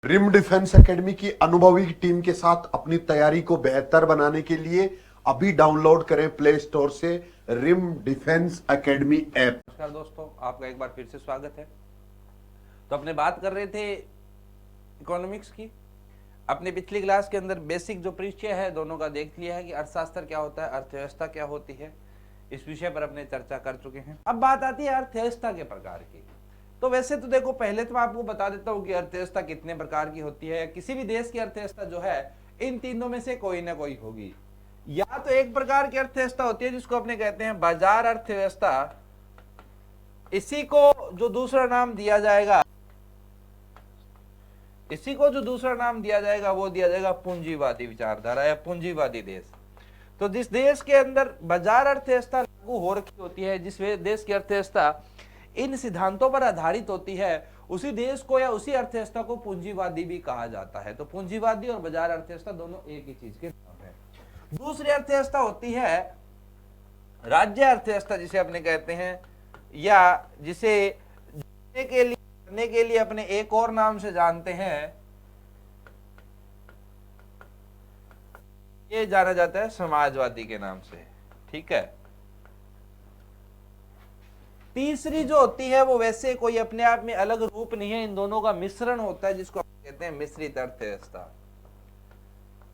Rim defence academy की अनुभवी team के साथ अपनी तैयारी को बेहतर बनाने के लिए अभी डाउनलोड करें प्ले स्टोर से रिम डिफेंस एकेडमी ऐप। नमस्कार दोस्तों, आपका एक बार फिर से स्वागत है। तो अपने बात कर रहे थे इकोनॉमिक्स की। अपने पिछली क्लास के अंदर बेसिक जो परिचय है दोनों का देख लिया है कि अर्थशास्त्र क्या होता है, अर्थव्यवस्था क्या होती है। इस विषय पर अपने चर्चा कर चुके हैं। अब बात आती है अर्थव्यवस्था के प्रकार की। तो वैसे तो देखो, पहले तो मैं आपको बता देता हूँ कि अर्थव्यवस्था कितने प्रकार की होती है। किसी भी देश की अर्थव्यवस्था जो है, इन तीनों में से कोई ना कोई होगी। या तो एक प्रकार की अर्थव्यवस्था होती है जिसको अपने कहते हैं बाजार अर्थव्यवस्था। इसी को जो दूसरा नाम दिया जाएगा वो दिया जाएगा पूंजीवादी विचारधारा या पूंजीवादी देश। तो जिस देश के अंदर बाजार अर्थव्यवस्था लागू हो रखी होती है, जिस देश की अर्थव्यवस्था इन सिद्धांतों पर आधारित होती है, उसी देश को या उसी अर्थव्यवस्था को पूंजीवादी भी कहा जाता है। तो पूंजीवादी और बाजार अर्थव्यवस्था दोनों एक ही चीज के नाम है। दूसरी अर्थव्यवस्था होती है राज्य अर्थव्यवस्था, जिसे अपने कहते हैं, या जिसे करने के लिए अपने एक और नाम से जानते हैं, ये जाना जाता है समाजवादी के नाम से। ठीक है। तीसरी जो होती है वो वैसे कोई अपने आप में अलग रूप नहीं है, इन दोनों का मिश्रण होता है, जिसको कहते हैं मिश्रित अर्थव्यवस्था।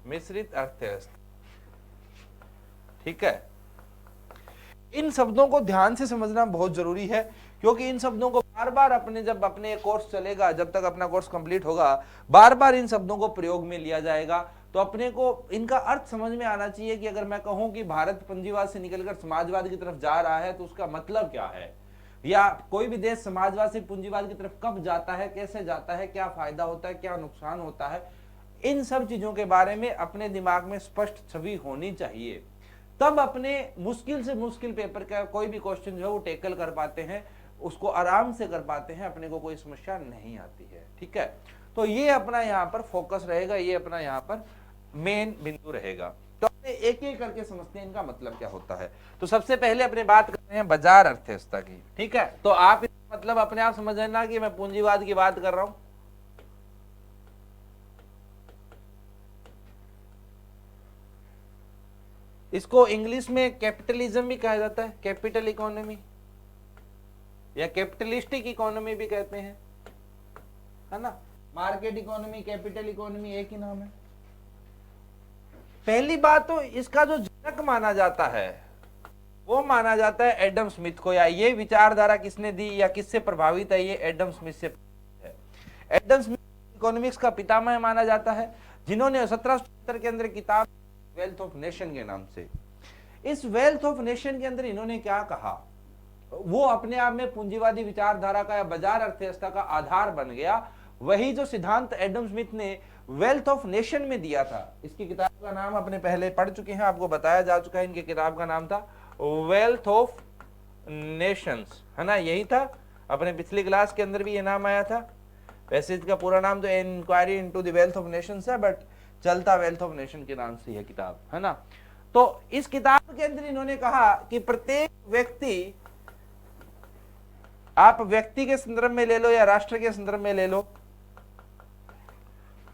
मिश्रित अर्थव्यवस्था। ठीक है। इन शब्दों को ध्यान से समझना बहुत जरूरी है, क्योंकि इन शब्दों को बार बार जब अपने कोर्स चलेगा, जब तक अपना कोर्स कंप्लीट होगा, बार बार इन शब्दों को प्रयोग में लिया जाएगा। तो अपने को इनका अर्थ समझ में आना चाहिए कि अगर मैं कहूं कि भारत पूंजीवाद से निकलकर समाजवाद की तरफ जा रहा है तो उसका मतलब क्या है, या कोई भी देश समाजवाद से पूंजीवाद की तरफ कब जाता है, कैसे जाता है, क्या फायदा होता है, क्या नुकसान होता है, इन सब चीजों के बारे में अपने दिमाग में स्पष्ट छवि होनी चाहिए। तब अपने मुश्किल से मुश्किल पेपर का कोई भी क्वेश्चन जो है वो टेकल कर पाते हैं, उसको आराम से कर पाते हैं, अपने को कोई समस्या नहीं आती है। ठीक है। तो ये अपना यहाँ पर फोकस रहेगा, ये अपना यहाँ पर मेन बिंदु रहेगा। तो अपने एक एक करके समझते हैं इनका मतलब क्या होता है। तो सबसे पहले अपने बात करते हैं बाजार अर्थव्यवस्था की। ठीक है। तो आप मतलब अपने आप समझ लेना कि मैं पूंजीवाद की बात कर रहा हूं। इसको इंग्लिश में कैपिटलिज्म भी कहा जाता है, कैपिटल इकोनॉमी या कैपिटलिस्टिक इकोनॉमी भी कहते हैं, है ना। मार्केट इकोनॉमी, कैपिटल इकोनॉमी एक ही नाम है। पहली बात तो इसका जो जनक माना जाता है वो माना जाता है एडम स्मिथ को। या ये विचारधारा किसने दी या किससे प्रभावित है, ये एडम स्मिथ से है। एडम स्मिथ इकोनॉमिक्स का पितामह माना जाता है, जिन्होंने 1777 के अंदर किताब वेल्थ ऑफ नेशन के नाम से, इस वेल्थ ऑफ नेशन के अंदर इन्होंने क्या कहा, वो अपने आप में पूंजीवादी विचारधारा का या बाजार अर्थव्यवस्था का आधार बन गया। वही जो सिद्धांत एडम स्मिथ ने वेल्थ ऑफ नेशन में दिया था, इसकी किताब का नाम अपने पहले पढ़ चुके हैं, आपको बताया जा चुका है। इनकी किताब का नाम था वेल्थ ऑफ नेशंस, है ना, यही था। अपने पिछली क्लास के अंदर भी ये नाम आया था। वैसे इसका पूरा नाम तो inquiry into the wealth of nations है, बट चलता वेल्थ ऑफ नेशन के नाम से यह किताब, है ना। तो इस किताब के अंदर इन्होंने कहा कि प्रत्येक व्यक्ति, आप व्यक्ति के संदर्भ में ले लो या राष्ट्र के संदर्भ में ले लो,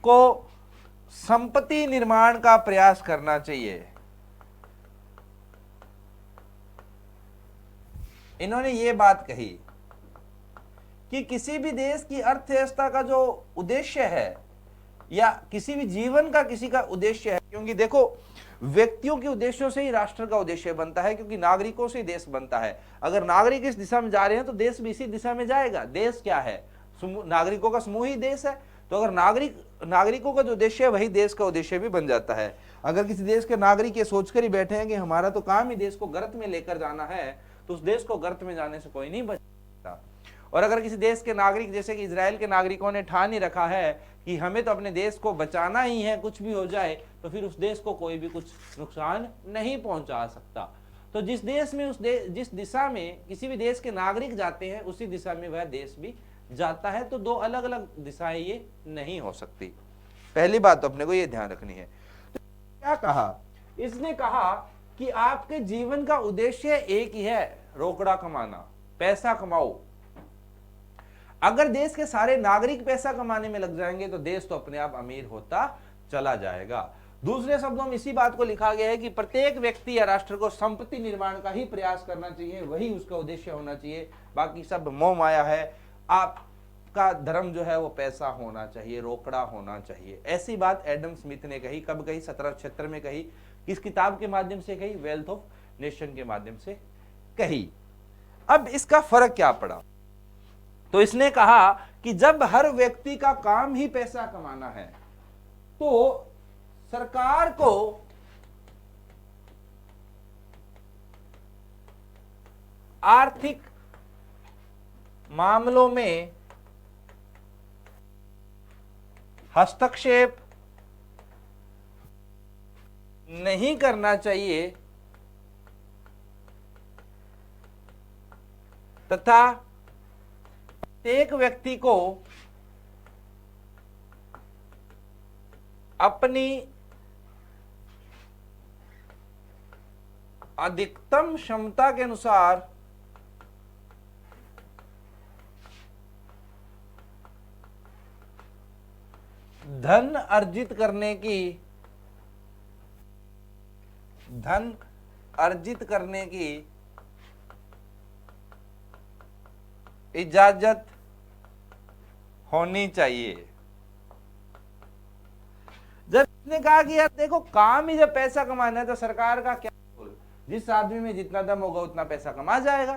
को संपत्ति निर्माण का प्रयास करना चाहिए। इन्होंने ये बात कही कि किसी भी देश की अर्थव्यवस्था का जो उद्देश्य है या किसी भी जीवन का किसी का उद्देश्य है, क्योंकि देखो व्यक्तियों के उद्देश्यों से ही राष्ट्र का उद्देश्य बनता है, क्योंकि नागरिकों से ही देश बनता है। अगर नागरिक इस दिशा में जा रहे हैं तो देश भी इसी दिशा में जाएगा। देश क्या है, नागरिकों का समूह ही देश है। तो अगर नागरिकों का जो उद्देश्य है वही देश का उद्देश्य भी बन जाता है। अगर किसी देश के नागरिक ये सोचकर ही बैठे हैं कि हमारा तो काम ही देश को गर्त में लेकर जाना है, तो उस देश को गर्त में जाने से कोई नहीं बच सकता। और अगर किसी देश के नागरिक, जैसे कि इजराइल के नागरिकों ने ठान ही रखा है कि हमें तो अपने देश को बचाना ही है, कुछ भी हो जाए, तो फिर उस देश को कोई भी कुछ नुकसान नहीं पहुंचा सकता। तो जिस देश में जिस दिशा में किसी भी देश के नागरिक जाते हैं, उसी दिशा में वह देश भी जाता है। तो दो अलग अलग दिशाएं ये नहीं हो सकती। पहली बात तो अपने को ये ध्यान रखनी है। तो क्या कहा इसने, कहा कि आपके जीवन का उद्देश्य एक ही है, रोकड़ा कमाना, पैसा कमाओ। अगर देश के सारे नागरिक पैसा कमाने में लग जाएंगे तो देश तो अपने आप अमीर होता चला जाएगा। दूसरे शब्दों में इसी बात को लिखा गया है कि प्रत्येक व्यक्ति या राष्ट्र को संपत्ति निर्माण का ही प्रयास करना चाहिए, वही उसका उद्देश्य होना चाहिए, बाकी सब मोह माया है। आपका धर्म जो है वो पैसा होना चाहिए, रोकड़ा होना चाहिए। ऐसी बात एडम स्मिथ ने कही। कब कही? 1776 में कही। किस किताब के माध्यम से कही? वेल्थ ऑफ नेशन के माध्यम से कही। अब इसका फर्क क्या पड़ा? तो इसने कहा कि जब हर व्यक्ति का काम ही पैसा कमाना है तो सरकार को आर्थिक मामलों में हस्तक्षेप नहीं करना चाहिए तथा प्रत्येक व्यक्ति को अपनी अधिकतम क्षमता के अनुसार धन अर्जित करने की इजाजत होनी चाहिए। जब इसने कहा कि यार देखो, काम ही जब पैसा कमाना है तो सरकार का क्या रोल? जिस आदमी में जितना दम होगा उतना पैसा कमा जाएगा,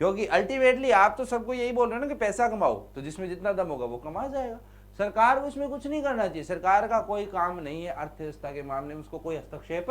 क्योंकि अल्टीमेटली आप तो सबको यही बोल रहे हो ना कि पैसा कमाओ, तो जिसमें जितना दम होगा वो कमा जाएगा। सरकार को इसमें कुछ नहीं करना चाहिए। सरकार का कोई काम नहीं है अर्थव्यवस्था के मामले में, उसको कोई हस्तक्षेप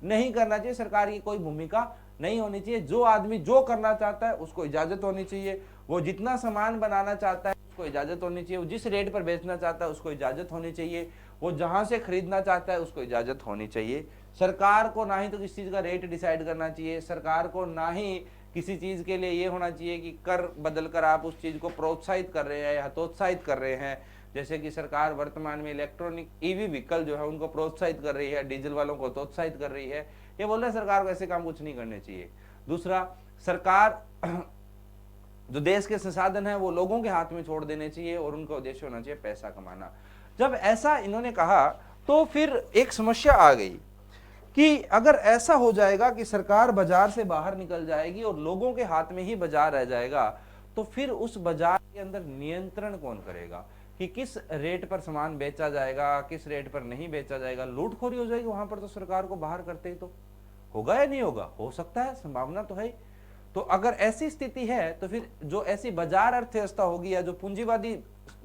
नहीं करना चाहिए। सरकार की कोई भूमिका नहीं होनी चाहिए। जो आदमी जो करना चाहता है उसको इजाजत होनी चाहिए। वो जितना सामान बनाना चाहता है उसको इजाजत होनी चाहिए। वो जिस रेट पर बेचना चाहता है उसको इजाजत होनी चाहिए। वो जहां से खरीदना चाहता है उसको इजाजत होनी चाहिए। सरकार को ना ही तो किसी चीज का रेट डिसाइड करना चाहिए, सरकार को ना ही किसी चीज के लिए ये होना चाहिए कि कर बदल कर आप उस चीज को प्रोत्साहित कर रहे हैं या हतोत्साहित कर रहे हैं। जैसे कि सरकार वर्तमान में इलेक्ट्रॉनिक ईवी व्हीकल जो है उनको प्रोत्साहित कर रही है, डीजल वालों को प्रोत्साहित कर रही है। ये बोल रहे हैं सरकार को ऐसे काम कुछ नहीं करने चाहिए। दूसरा, सरकार जो देश के संसाधन है वो लोगों के हाथ में छोड़ देने चाहिए और उनका उद्देश्य होना चाहिए पैसा कमाना। जब ऐसा इन्होंने कहा तो फिर एक समस्या आ गई कि अगर ऐसा हो जाएगा कि सरकार बाजार से बाहर निकल जाएगी और लोगों के हाथ में ही बाजार रह जाएगा, तो फिर उस बाजार के अंदर नियंत्रण कौन करेगा कि किस रेट पर सामान बेचा जाएगा, किस रेट पर नहीं बेचा जाएगा। लूटखोरी हो जाएगी वहां पर। तो सरकार को बाहर करते ही तो होगा या नहीं होगा? हो सकता है, संभावना तो है। तो अगर ऐसी स्थिति है तो फिर जो ऐसी बाजार अर्थव्यवस्था होगी या जो पूंजीवादी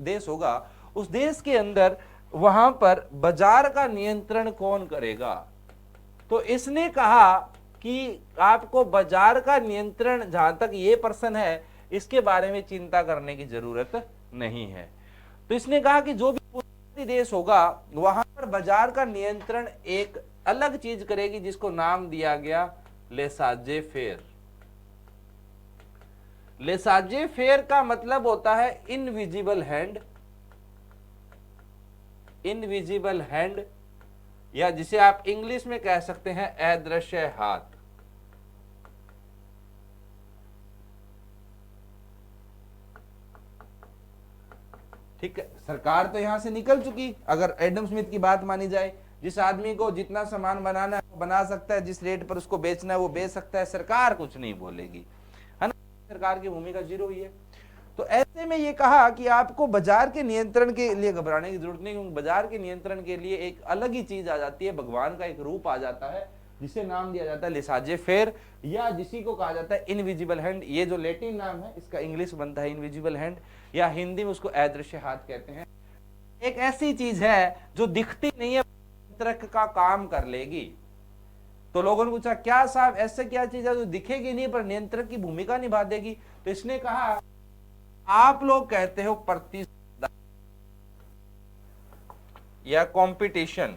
देश होगा उस देश के अंदर वहां पर बाजार का नियंत्रण कौन करेगा? तो इसने कहा कि आपको बाजार का नियंत्रण, जहां तक ये प्रश्न है, इसके बारे में चिंता करने की जरूरत नहीं है। तो इसने कहा कि जो भी पूंजीवादी देश होगा वहां पर बाजार का नियंत्रण एक अलग चीज करेगी जिसको नाम दिया गया लेसाजे फेयर। लेसाजे फेयर का मतलब होता है इनविजिबल हैंड। इनविजिबल हैंड, या जिसे आप इंग्लिश में कह सकते हैं अदृश्य हाथ। ठीक है, सरकार तो यहां से निकल चुकी अगर एडम स्मिथ की बात मानी जाए। जिस आदमी को जितना सामान बनाना है वो बना सकता है, जिस रेट पर उसको बेचना है वो बेच सकता है, सरकार कुछ नहीं बोलेगी, है ना। सरकार की भूमिका जीरो ही है। तो ऐसे में ये कहा कि आपको बाजार के नियंत्रण के लिए घबराने की जरूरत नहीं, क्योंकि बाजार के नियंत्रण के लिए एक अलग ही चीज आ जाती है, भगवान का एक रूप आ जाता है जिसे नाम दिया जाता है लेसाजे फेयर, या जिसी को कहा जाता है इनविजिबल हैंड। ये जो लैटिन नाम है इसका इंग्लिश बनता है इनविजिबल हैंड, या हिंदी में उसको अदृश्य हाथ कहते हैं। एक ऐसी चीज है जो दिखती नहीं है, नियंत्रक का काम कर लेगी। तो लोगों ने पूछा क्या साहब ऐसे क्या चीज है जो दिखेगी नहीं पर नियंत्रक की भूमिका निभा देगी? तो इसने कहा आप लोग कहते हो प्रतिस्पर्धा या कंपटीशन।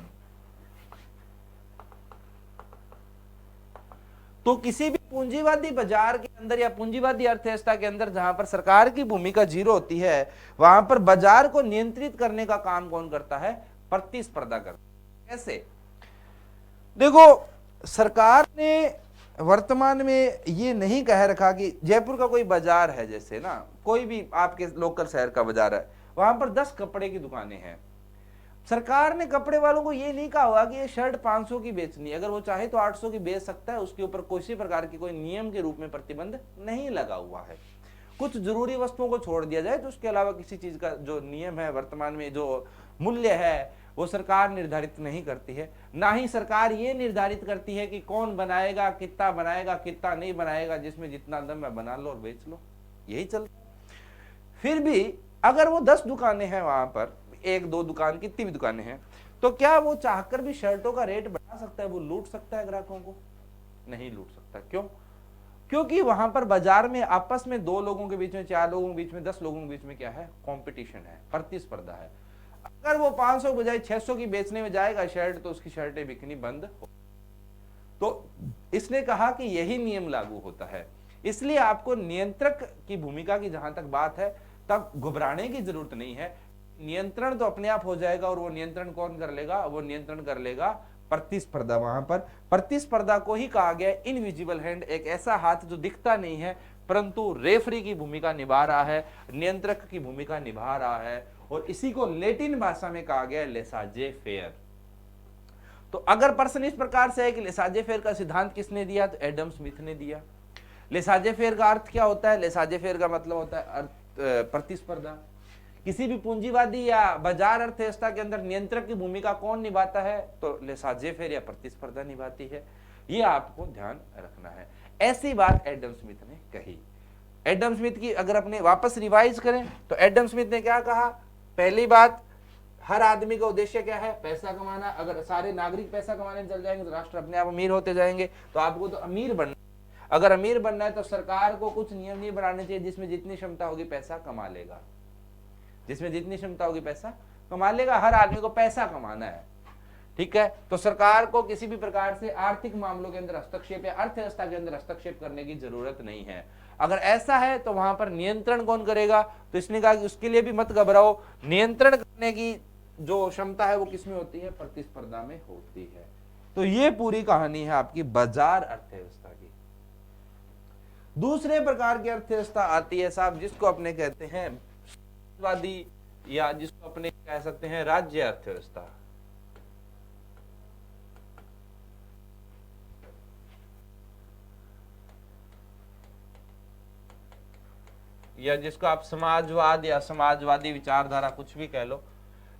तो किसी भी पूंजीवादी बाजार के अंदर या पूंजीवादी अर्थव्यवस्था के अंदर जहां पर सरकार की भूमिका जीरो होती है, वहां पर बाजार को नियंत्रित करने का काम कौन करता है? प्रतिस्पर्धा करता है। कैसे? देखो, सरकार ने वर्तमान में ये नहीं कह रखा कि जयपुर का कोई बाजार है, जैसे ना कोई भी आपके लोकल शहर का बाजार है, वहां पर 10 कपड़े की दुकानें हैं। सरकार ने कपड़े वालों को ये नहीं कहा हुआ कि ये शर्ट 500 की बेचनी है, अगर वो चाहे तो 800 की बेच सकता है, उसके ऊपर किसी प्रकार की कोई नियम के रूप में प्रतिबंध नहीं लगा हुआ है। कुछ जरूरी वस्तुओं को छोड़ दिया जाए तो उसके अलावा किसी चीज का जो नियम है, वर्तमान में जो मूल्य है वो सरकार निर्धारित नहीं करती है। ना ही सरकार ये निर्धारित करती है कि कौन बनाएगा, कितना नहीं बनाएगा, जिसमें जितना दम है बना लो और बेच लो, यही चलता है। फिर भी अगर वो 10 दुकानें हैं, वहां पर 1-2 दुकान, कितनी भी दुकानें हैं, तो क्या वो चाहकर भी शर्टों का रेट बढ़ा सकता है? वो लूट सकता है ग्राहकों को? नहीं लूट सकता। क्यों? क्योंकि वहां पर बाजार में आपस में 2 लोगों के बीच में, 4 लोगों के बीच में, 10 लोगों के बीच में क्या है? कंपटीशन है, प्रतिस्पर्धा है। अगर वो 500 के बजाय 600 की बेचने में जाएगा शर्ट, तो उसकी शर्टें बिकनी बंद हो। तो इसने कहा कि यही नियम लागू होता है। इसलिए आपको नियंत्रक की भूमिका की जहां तक बात है, तब घबराने की जरूरत नहीं है। नियंत्रण तो अपने आप हो जाएगा, और वो नियंत्रण कौन कर लेगा? वो नियंत्रण कर लेगा प्रतिस्पर्धा। वहां पर प्रतिस्पर्धा को ही कहा गया इनविजिबल हैंड, एक ऐसा हाथ जो दिखता नहीं है परंतु रेफरी की भूमिका निभा रहा है, नियंत्रक की भूमिका निभा रहा है, और इसी को लैटिन भाषा में कहा गया लेसाजे फेयर। तो अगर प्रश्न इस प्रकार से है कि लेसाजे फेयर का सिद्धांत किसने दिया, तो एडम स्मिथ ने दिया। लेसाजे फेयर का अर्थ क्या होता है? लेसाजे फेयर का मतलब होता है प्रतिस्पर्धा। किसी भी पूंजीवादी या बाजार अर्थव्यवस्था के अंदर नियंत्रक की भूमिका कौन निभाता है? तो लेसाजे फेयर या प्रतिस्पर्धा निभाती है। ये आपको ध्यान रखना है। ऐसी बात एडम स्मिथ ने कही। एडम स्मिथ की अगर अपने वापस रिवाइज करें तो एडम स्मिथ ने क्या कहा? पहली बात, हर आदमी का उद्देश्य क्या है? पैसा कमाना। अगर सारे नागरिक पैसा कमाने चल जाएंगे तो राष्ट्र अपने आप अमीर होते जाएंगे। तो आपको तो अमीर बनना, अगर अमीर बनना है तो सरकार को कुछ नियम नहीं बनाने चाहिए, जिसमें जितनी क्षमता होगी पैसा कमा लेगा, जिसमें जितनी क्षमता होगी पैसा कमा लेगा। हर आदमी को पैसा कमाना है, ठीक है। तो सरकार को किसी भी प्रकार से आर्थिक मामलों के अंदर हस्तक्षेप या अर्थव्यवस्था के अंदर हस्तक्षेप करने की जरूरत नहीं है। अगर ऐसा है तो वहां पर नियंत्रण कौन करेगा? तो इसने कहा कि उसके लिए भी मत घबराओ, नियंत्रण करने की जो क्षमता है वो किसमें होती है? प्रतिस्पर्धा में होती है। तो ये पूरी कहानी है आपकी बाजार अर्थव्यवस्था की। दूसरे प्रकार की अर्थव्यवस्था आती है साहब, जिसको अपने कहते हैं वादी, या जिसको अपने कह सकते हैं राज्य अर्थव्यवस्था। या जिसको आप समाजवाद या समाजवादी विचारधारा कुछ भी कह लो।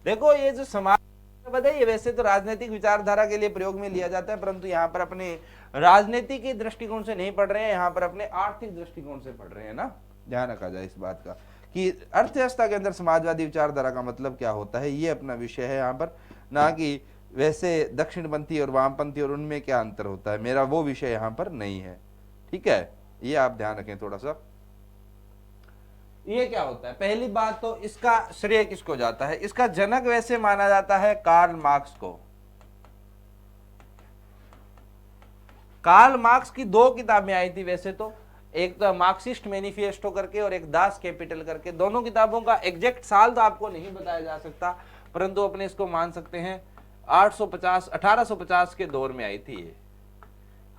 देखो ये जो समाजवाद है, ये वैसे तो राजनीतिक विचारधारा के लिए प्रयोग में लिया जाता है, परंतु यहाँ पर अपने राजनीति के दृष्टिकोण से नहीं पढ़ रहे हैं, यहाँ पर अपने आर्थिक दृष्टिकोण से पढ़ रहे हैं ना। ध्यान रखा जाए इस बात का कि अर्थव्यवस्था के अंदर समाजवादी विचारधारा का मतलब क्या होता है, ये अपना विषय है यहाँ पर, ना कि वैसे दक्षिणपंथी और वामपंथी और उनमें क्या अंतर होता है, मेरा वो विषय यहाँ पर नहीं है, ठीक है। ये आप ध्यान रखें थोड़ा सा। ये क्या होता है? पहली बात तो इसका श्रेय किसको जाता है? इसका जनक वैसे माना जाता है कार्ल मार्क्स को। कार्ल मार्क्स की 2 किताबें आई थी वैसे तो, एक तो मार्क्सिस्ट मैनिफेस्टो करके और एक दास कैपिटल करके। दोनों किताबों का एग्जैक्ट साल तो आपको नहीं बताया जा सकता, परंतु अपने इसको मान सकते हैं 1850 के दौर में आई थी ये,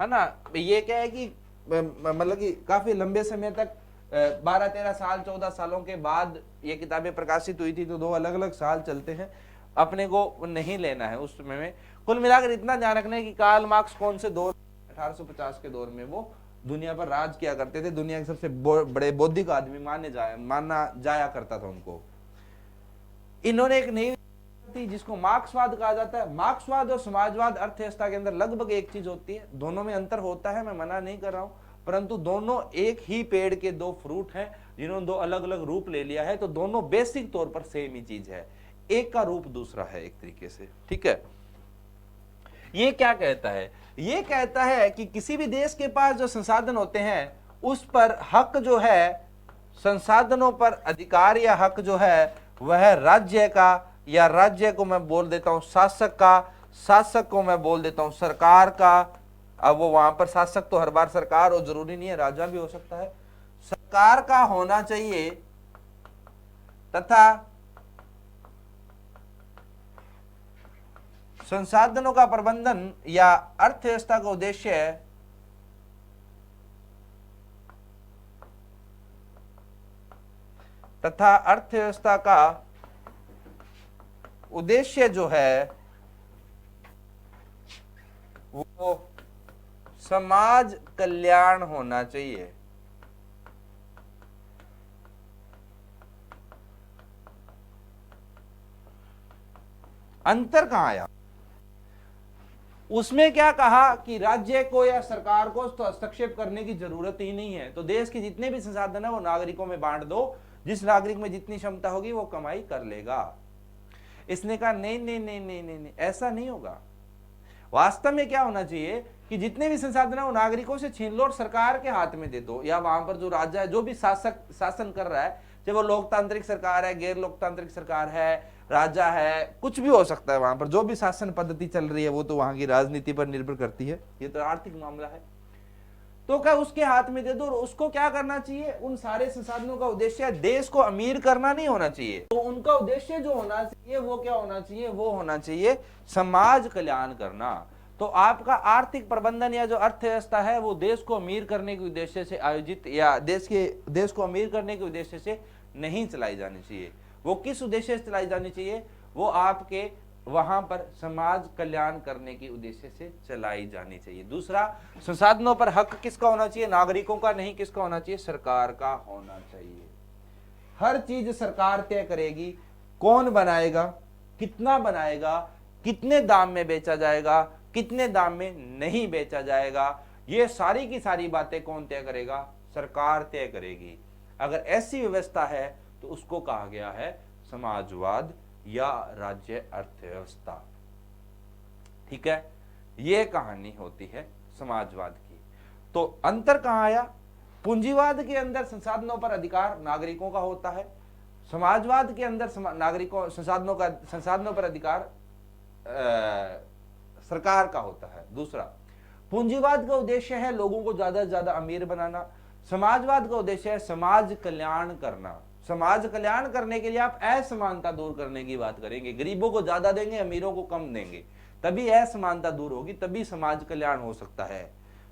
है ना। ये क्या है कि मतलब कि काफी लंबे समय तक 12-13 साल 14 सालों के बाद ये किताबें प्रकाशित हुई थी, तो 2 अलग अलग साल चलते हैं, अपने को नहीं लेना है उस समय में। कुल मिलाकर इतना ध्यान रखना है कि कार्ल मार्क्स कौन से दौर, 1850 के दौर में वो दुनिया पर राज किया करते थे, दुनिया के सबसे बड़े बौद्धिक आदमी माना जाया करता था उनको। इन्होंने एक नई थी जिसको मार्क्सवाद कहा जाता है। मार्क्सवाद और समाजवाद अर्थव्यवस्था के अंदर लगभग एक चीज होती है, दोनों में अंतर होता है, मैं मना नहीं कर रहा हूं, परंतु दोनों एक ही पेड़ के 2 फ्रूट हैं जिन्होंने 2 अलग अलग रूप ले लिया है, तो दोनों बेसिक तौर पर सेम ही चीज है, एक का रूप दूसरा है एक तरीके से, ठीक है। ये क्या कहता है? ये कहता है कि किसी भी देश के पास जो संसाधन होते हैं उस पर हक जो है, संसाधनों पर अधिकार या हक जो है वह राज्य का, या राज्य को मैं बोल देता हूं शासक का, शासक को मैं बोल देता हूं सरकार का। अब वो वहां पर शासक तो हर बार सरकार हो जरूरी नहीं है, राजा भी हो सकता है, सरकार का होना चाहिए, तथा संसाधनों का प्रबंधन या अर्थव्यवस्था का उद्देश्य तथा अर्थव्यवस्था का उद्देश्य जो है वो समाज कल्याण होना चाहिए। अंतर कहां आया? उसमें क्या कहा कि राज्य को या सरकार को तो हस्तक्षेप करने की जरूरत ही नहीं है, तो देश के जितने भी संसाधन है वो नागरिकों में बांट दो, जिस नागरिक में जितनी क्षमता होगी वो कमाई कर लेगा। इसने कहा नहीं नहीं नहीं नहीं नहीं, नहीं ऐसा नहीं होगा। वास्तव में क्या होना चाहिए कि जितने भी संसाधन है वो नागरिकों से छीन लो और सरकार के हाथ में दे दो, या वहां पर जो राज्य है, जो भी शासन कर रहा है, चाहे वो लोकतांत्रिक सरकार है, गैर लोकतांत्रिक सरकार है, राजा है, कुछ भी हो सकता है, वहां पर जो भी शासन पद्धति चल रही है वो तो वहां की राजनीति पर निर्भर करती है, ये तो आर्थिक मामला है। तो क्या उसके हाथ में दे दो, और उसको क्या करना चाहिए, उन सारे संसाधनों का उद्देश्य देश को अमीर करना नहीं होना चाहिए। तो उनका उद्देश्य जो होना चाहिए वो क्या होना चाहिए, वो होना चाहिए समाज कल्याण करना। तो आपका आर्थिक प्रबंधन या जो अर्थव्यवस्था है वो देश को अमीर करने के उद्देश्य से आयोजित या देश को अमीर करने के उद्देश्य से नहीं चलाई जानी चाहिए। वो किस उद्देश्य से चलाई जानी चाहिए, वो आपके वहां पर समाज कल्याण करने के उद्देश्य से चलाई जानी चाहिए। दूसरा, संसाधनों पर हक किसका होना चाहिए, नागरिकों का नहीं, किसका होना चाहिए, सरकार का होना चाहिए। हर चीज सरकार तय करेगी, कौन बनाएगा, कितना बनाएगा, कितने दाम में बेचा जाएगा, कितने दाम में नहीं बेचा जाएगा, ये सारी की सारी बातें कौन तय करेगा, सरकार तय करेगी। अगर ऐसी व्यवस्था है तो उसको कहा गया है समाजवाद या राज्य अर्थव्यवस्था। ठीक है, ये कहानी होती है समाजवाद की। तो अंतर कहां आया, पूंजीवाद के अंदर संसाधनों पर अधिकार नागरिकों का होता है, समाजवाद के अंदर नागरिकों संसाधनों पर अधिकार सरकार का होता है। दूसरा, पूंजीवाद का उद्देश्य है लोगों को ज्यादा से ज्यादा अमीर बनाना, समाजवाद का उद्देश्य है समाज कल्याण करना। समाज कल्याण करने के लिए आप असमानता दूर करने की बात करेंगे, गरीबों को ज्यादा देंगे, अमीरों को कम देंगे, तभी असमानता दूर होगी, तभी समाज कल्याण हो सकता है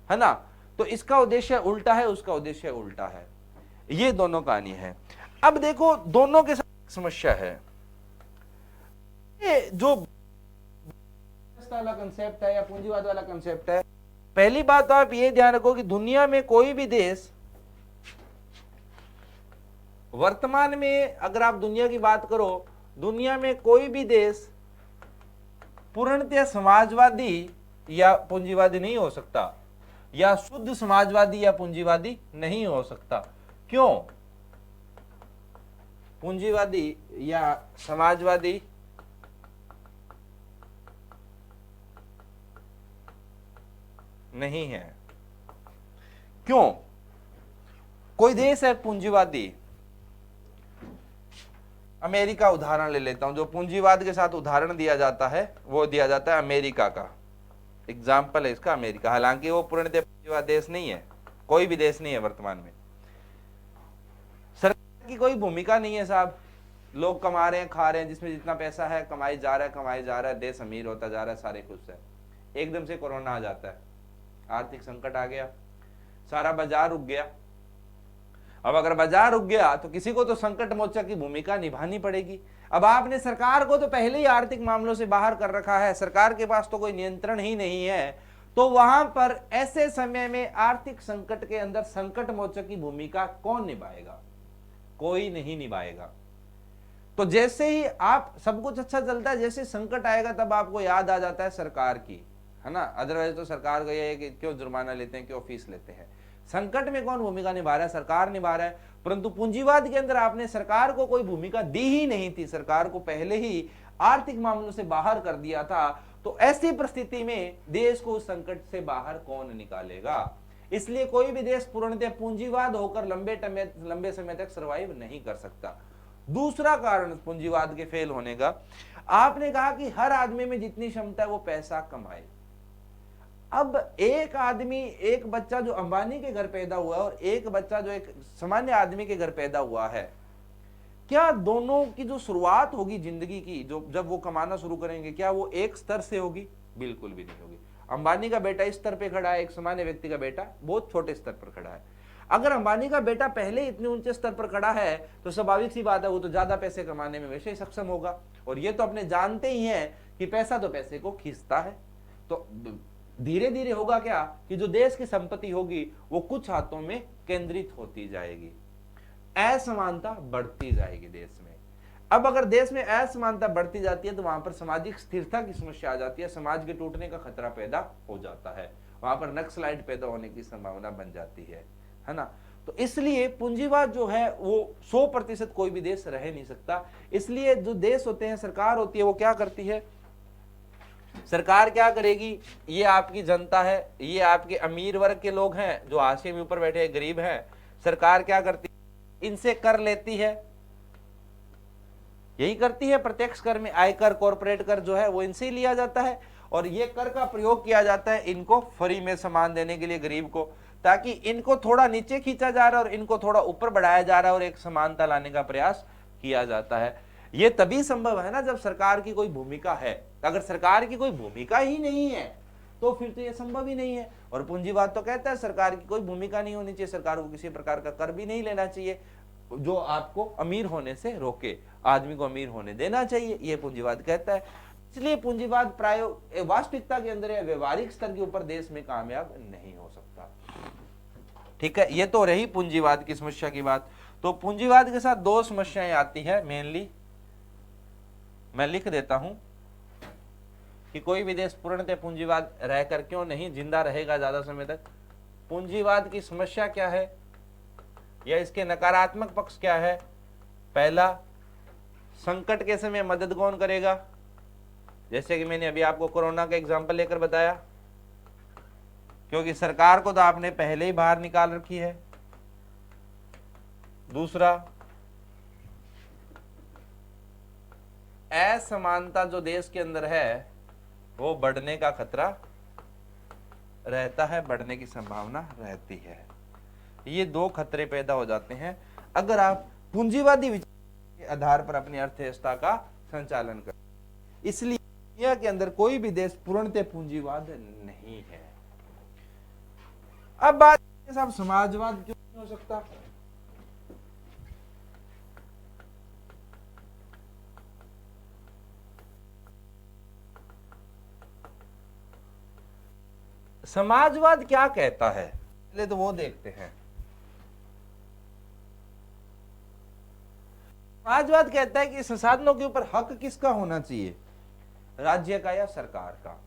ना। तो इसका उद्देश्य उल्टा है, उसका उद्देश्य उल्टा है, ये दोनों कहानी है। अब देखो दोनों के साथ समस्या है, ये जो वाला कंसेप्ट है या पूंजीवाद वाला कंसेप्ट है। पहली बात तो आप ये ध्यान रखो कि दुनिया में कोई भी देश वर्तमान में, अगर आप दुनिया की बात करो, दुनिया में कोई भी देश पूर्णतः समाजवादी या पूंजीवादी नहीं हो सकता, या शुद्ध समाजवादी या पूंजीवादी नहीं हो सकता। क्यों? पूंजीवादी या समाजवादी नहीं है। क्यों? कोई देश है पूंजीवादी, अमेरिका उदाहरण ले लेता हूं, जो पूंजीवाद के साथ उदाहरण दिया जाता है वो दिया जाता है अमेरिका का, एग्जाम्पल है इसका अमेरिका। हालांकि वो पूर्णतः पूंजीवाद देश नहीं है, कोई भी देश नहीं है वर्तमान में, सरकार की कोई भूमिका नहीं है साहब, लोग कमा रहे हैं, खा रहे हैं, जिसमें जितना पैसा है कमाई जा रहा है, देश अमीर होता जा रहा है, सारे खुश है। एकदम से कोरोना आ जाता है, आर्थिक संकट आ गया, सारा बाजार रुक गया। अब अगर बाजार रुक गया तो किसी को तो संकट मोचक की भूमिका निभानी पड़ेगी। अब आपने सरकार को तो पहले ही आर्थिक मामलों से बाहर कर रखा है, सरकार के पास तो कोई नियंत्रण ही नहीं है, तो वहां पर ऐसे समय में आर्थिक संकट के अंदर संकट मोचक की भूमिका कौन निभाएगा? कोई नहीं निभाएगा। तो जैसे ही आप सब कुछ अच्छा चलता है, जैसे संकट आएगा तब आपको याद आ जाता है सरकार की, है ना। अदरवाइज तो सरकार को ये है कि क्यों जुर्माना लेते हैं, क्यों फीस लेते हैं। संकट में कौन भूमिका निभा रहा है? सरकार निभा रहा है। परंतु पूंजीवाद के अंदर आपने सरकार को कोई भूमिका दी ही नहीं थी, सरकार को पहले ही आर्थिक मामलों से बाहर कर दिया था। तो ऐसी परिस्थिति में देश को उस संकट से बाहर कौन निकालेगा? इसलिए कोई भी देश पूर्णतः पूंजीवाद होकर लंबे समय तक सर्वाइव नहीं कर सकता। दूसरा कारण पूंजीवाद के फेल होने का, आपने कहा कि हर आदमी में जितनी क्षमता है वो पैसा कमाए। अब एक आदमी, एक बच्चा जो अंबानी के घर पैदा हुआ है और एक बच्चा जो एक सामान्य आदमी के घर पैदा हुआ है, क्या दोनों की जो शुरुआत होगी जिंदगी की, जो जब वो कमाना शुरू करेंगे, क्या वो एक स्तर से होगी? बिल्कुल भी नहीं होगी। अंबानी का बेटा इस स्तर पे खड़ा है, एक सामान्य व्यक्ति का बेटा बहुत छोटे स्तर पर खड़ा है। अगर अंबानी का बेटा पहले ही इतने ऊंचे स्तर पर खड़ा है तो स्वाभाविक सी बात है वो तो ज्यादा पैसे कमाने में वैसे ही सक्षम होगा, और ये तो अपने जानते ही हैं कि पैसा तो पैसे को खींचता है। तो धीरे धीरे होगा क्या कि जो देश की संपत्ति होगी वो कुछ हाथों में केंद्रित होती जाएगी, असमानता बढ़ती जाएगी देश में। अब अगर देश में असमानता बढ़ती जाती है तो वहां पर सामाजिक स्थिरता की समस्या आ जाती है, समाज के टूटने का खतरा पैदा हो जाता है, वहां पर नक्सलाइट पैदा होने की संभावना बन जाती है ना। तो इसलिए पूंजीवाद जो है वो 100% कोई भी देश रह नहीं सकता। इसलिए जो देश होते हैं, सरकार होती है, वो क्या करती है, सरकार क्या करेगी, ये आपकी जनता है, ये आपके अमीर वर्ग के लोग हैं जो हाशिए में ऊपर बैठे गरीब हैं, सरकार क्या करती है, इनसे कर लेती है, यही करती है। प्रत्यक्ष कर में आयकर, कॉर्पोरेट कर जो है वो इनसे ही लिया जाता है, और ये कर का प्रयोग किया जाता है इनको फ्री में सामान देने के लिए गरीब को, ताकि इनको थोड़ा नीचे खींचा जा रहा है और इनको थोड़ा ऊपर बढ़ाया जा रहा है और एक समानता लाने का प्रयास किया जाता है। ये तभी संभव है ना जब सरकार की कोई भूमिका है। अगर सरकार की कोई भूमिका ही नहीं है तो फिर तो ये संभव ही नहीं है। और पूंजीवाद तो कहता है सरकार की कोई भूमिका नहीं होनी चाहिए, सरकार को किसी प्रकार का कर भी नहीं लेना चाहिए जो आपको अमीर होने से रोके, आदमी को अमीर होने देना चाहिए, ये पूंजीवाद कहता है। इसलिए पूंजीवाद प्राय वास्तविकता के अंदर या व्यवहारिक स्तर के ऊपर देश में कामयाब नहीं हो सकता। ठीक है, ये तो रही पूंजीवाद की समस्या की बात। तो पूंजीवाद के साथ दो समस्याएं आती है मेनली, मैं लिख देता हूं कि कोई भी देश पूर्णतः पूंजीवाद रहकर क्यों नहीं जिंदा रहेगा ज्यादा समय तक। पूंजीवाद की समस्या क्या है या इसके नकारात्मक पक्ष क्या है। पहला, संकट के समय मदद कौन करेगा, जैसे कि मैंने अभी आपको कोरोना का एग्जांपल लेकर बताया, क्योंकि सरकार को तो आपने पहले ही बाहर निकाल रखी है। दूसरा, असमानता जो देश के अंदर है वो बढ़ने का खतरा रहता है, बढ़ने की संभावना रहती है। ये दो खतरे पैदा हो जाते हैं अगर आप पूंजीवादी विचार के आधार पर अपनी अर्थव्यवस्था का संचालन करें। इसलिए दुनिया के अंदर कोई भी देश पूर्णतः पूंजीवाद नहीं है। अब बात साहब समाजवाद क्यों नहीं हो सकता। समाजवाद क्या कहता है पहले तो वो देखते हैं। समाजवाद कहता है कि संसाधनों के ऊपर हक किसका होना चाहिए, राज्य का या सरकार का।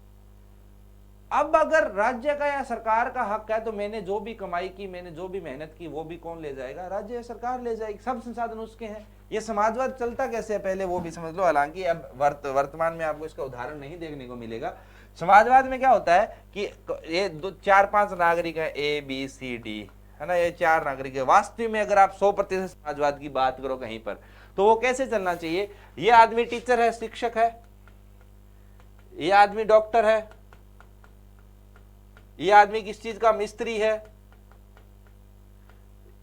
अब अगर राज्य का या सरकार का हक है तो मैंने जो भी कमाई की, मैंने जो भी मेहनत की, वो भी कौन ले जाएगा, राज्य या सरकार ले जाएगी, सब संसाधन उसके हैं। ये समाजवाद चलता कैसे है पहले वो भी समझ लो। हालांकि अब वर्तमान में आपको इसका उदाहरण नहीं देखने को मिलेगा। समाजवाद में क्या होता है कि ये 4-5 नागरिक है, ए बी सी डी, है ना, ये 4 नागरिक है। वास्तव में अगर आप 100% समाजवाद की बात करो कहीं पर तो वो कैसे चलना चाहिए, ये आदमी टीचर है, शिक्षक है, ये आदमी डॉक्टर है, ये आदमी किस चीज का मिस्त्री है,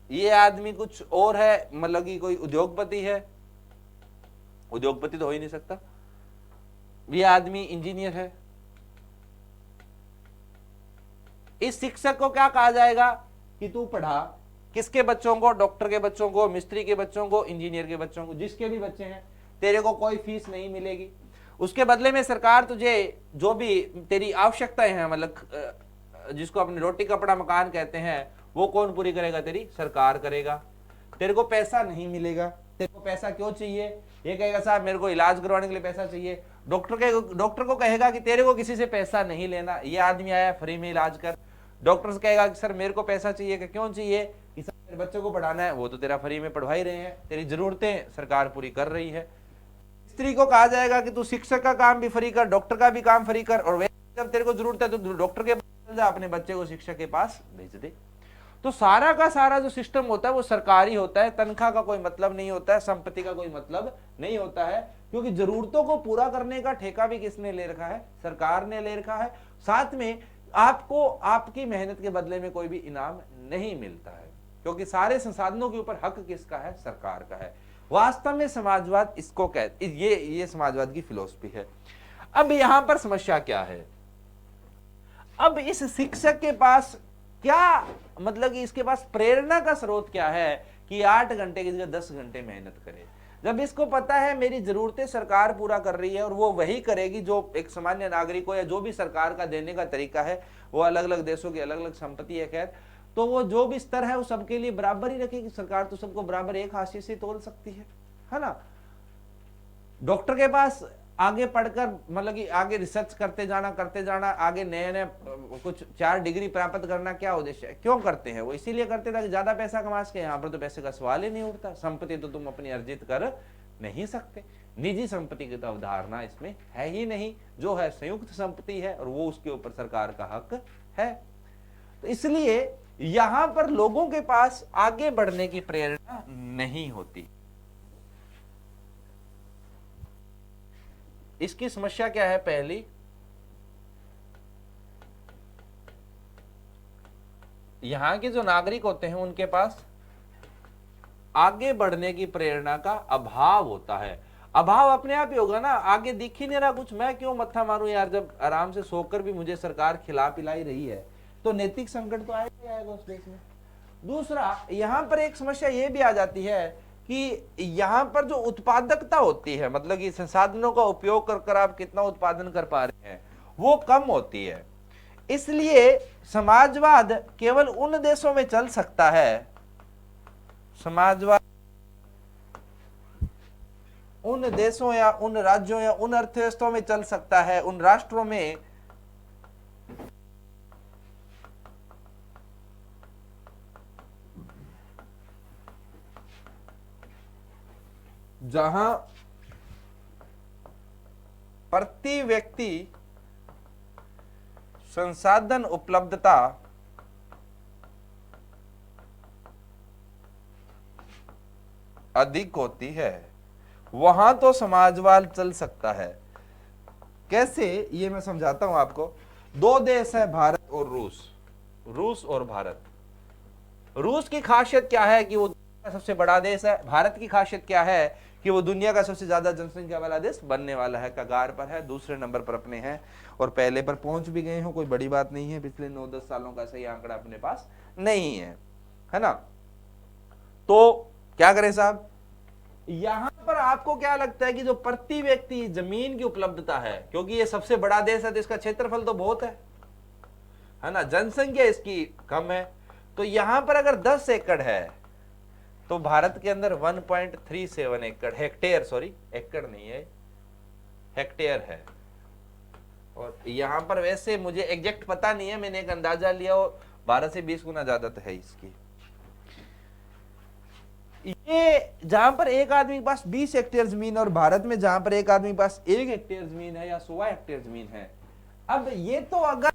ये आदमी कुछ और है, मतलब कि कोई उद्योगपति है, उद्योगपति तो हो ही नहीं सकता, ये आदमी इंजीनियर है। इस शिक्षक को क्या कहा जाएगा कि तू पढ़ा, किसके बच्चों को, डॉक्टर के बच्चों को, मिस्त्री के बच्चों को, इंजीनियर के बच्चों को, जिसके भी बच्चे हैं, तेरे को कोई फीस नहीं मिलेगी। उसके बदले में सरकार तुझे जो भी तेरी आवश्यकताएं हैं, मतलब जिसको अपने रोटी कपड़ा मकान कहते हैं, वो कौन पूरी करेगा, तेरी सरकार करेगा। तेरे को पैसा नहीं मिलेगा। तेरे को पैसा क्यों चाहिए, ये कहेगा साहब मेरे को इलाज करवाने के लिए पैसा चाहिए। डॉक्टर को कहेगा कि तेरे को किसी से पैसा नहीं लेना, ये आदमी आया फ्री में इलाज कर। डॉक्टर से कहेगा कि सर मेरे को पैसा चाहिए, कि क्यों चाहिए, कि सर मेरे बच्चों को पढ़ाना है, वो तो तेरा फ्री में पढ़वा ही रहे हैं, तेरी जरूरतें सरकार पूरी कर रही है। स्त्री को कहा जाएगा कि तू शिक्षक का काम भी फ्री कर, डॉक्टर का भी काम फ्री कर, और जब तेरे को जरूरत है तो डॉक्टर के पास जा, अपने बच्चे को शिक्षक के पास भेज दे। तो सारा का सारा जो सिस्टम होता है वो सरकारी होता है, तनख्वाह का कोई मतलब नहीं होता है, संपत्ति का कोई मतलब नहीं होता है, क्योंकि जरूरतों को पूरा करने का ठेका भी किसने ले रखा है, सरकार ने ले रखा है। साथ में आपको आपकी मेहनत के बदले में कोई भी इनाम नहीं मिलता है, क्योंकि सारे संसाधनों के ऊपर हक किसका है, सरकार का है। वास्तव में समाजवाद इसको कहते, ये समाजवाद की फिलॉसफी है। अब यहां पर समस्या क्या है, अब इस शिक्षक के पास क्या मतलब कि इसके पास प्रेरणा का स्रोत क्या है कि 8 घंटे की जगह 10 घंटे मेहनत करे। जब इसको पता है मेरी जरूरतें सरकार पूरा कर रही है और वो वही करेगी जो एक सामान्य नागरिक को, या जो भी सरकार का देने का तरीका है, वो अलग अलग देशों की अलग अलग संपत्ति है, खैर, तो वो जो भी स्तर है वो सबके लिए बराबर ही रखेगी। सरकार तो सबको बराबर एक हाशिए से तोल सकती है ना। डॉक्टर के पास आगे पढ़कर मतलब कि आगे रिसर्च करते जाना, आगे नए नए कुछ 4 डिग्री प्राप्त करना क्या उद्देश्य है? क्यों करते हैं? वो इसीलिए करते ताकि ज्यादा पैसा कमा सके। यहाँ पर तो पैसे का सवाल ही नहीं उठता। संपत्ति तो तुम अपनी अर्जित कर नहीं सकते। निजी संपत्ति की तो अवधारणा इसमें है ही नहीं। जो है संयुक्त संपत्ति है और वो उसके ऊपर सरकार का हक है। तो इसलिए यहां पर लोगों के पास आगे बढ़ने की प्रेरणा नहीं होती। इसकी समस्या क्या है? पहली, यहां के जो नागरिक होते हैं उनके पास आगे बढ़ने की प्रेरणा का अभाव होता है। अभाव अपने आप ही होगा ना, आगे दिख ही नहीं रहा कुछ, मैं क्यों मत्था मारूं यार, जब आराम से सोकर भी मुझे सरकार खिला पिलाई रही है। तो नैतिक संकट तो आएगा उस देश में। दूसरा, यहां पर एक समस्या यह भी आ जाती है कि यहां पर जो उत्पादकता होती है, मतलब कि संसाधनों का उपयोग कर आप कितना उत्पादन कर पा रहे हैं, वो कम होती है। इसलिए समाजवाद केवल उन देशों में चल सकता है, समाजवाद उन देशों या उन राज्यों या उन अर्थव्यवस्थाओं में चल सकता है, उन राष्ट्रों में जहां प्रति व्यक्ति संसाधन उपलब्धता अधिक होती है, वहां तो समाजवाद चल सकता है। कैसे, ये मैं समझाता हूं आपको। 2 देश है, भारत और रूस और भारत। रूस की खासियत क्या है कि वो दुनिया का सबसे बड़ा देश है। भारत की खासियत क्या है कि वो दुनिया का सबसे ज्यादा जनसंख्या वाला देश बनने वाला है, कगार पर है, दूसरे नंबर पर अपने हैं, और पहले पर पहुंच भी गए हो, कोई बड़ी बात नहीं है। पिछले 9-10 सालों का सही आंकड़ा अपने पास नहीं है ना। तो क्या करें साहब, यहां पर आपको क्या लगता है कि जो प्रति व्यक्ति जमीन की उपलब्धता है, क्योंकि ये सबसे बड़ा देश है तो इसका क्षेत्रफल तो बहुत है ना, जनसंख्या इसकी कम है। तो यहां पर अगर 10 एकड़ है तो भारत के अंदर 1.37 एकड़, हेक्टेयर, सॉरी एकड़ नहीं है, हेक्टेयर है। और यहां पर वैसे मुझे एग्जैक्ट पता नहीं है, मैंने एक अंदाजा लिया, और 12 से 20 गुना ज्यादा तो है इसकी। ये जहां पर एक आदमी के पास 20 हेक्टेयर जमीन, और भारत में जहां पर एक आदमी के पास 1 हेक्टेयर जमीन है या 100 हेक्टेयर जमीन है। अब ये तो अगर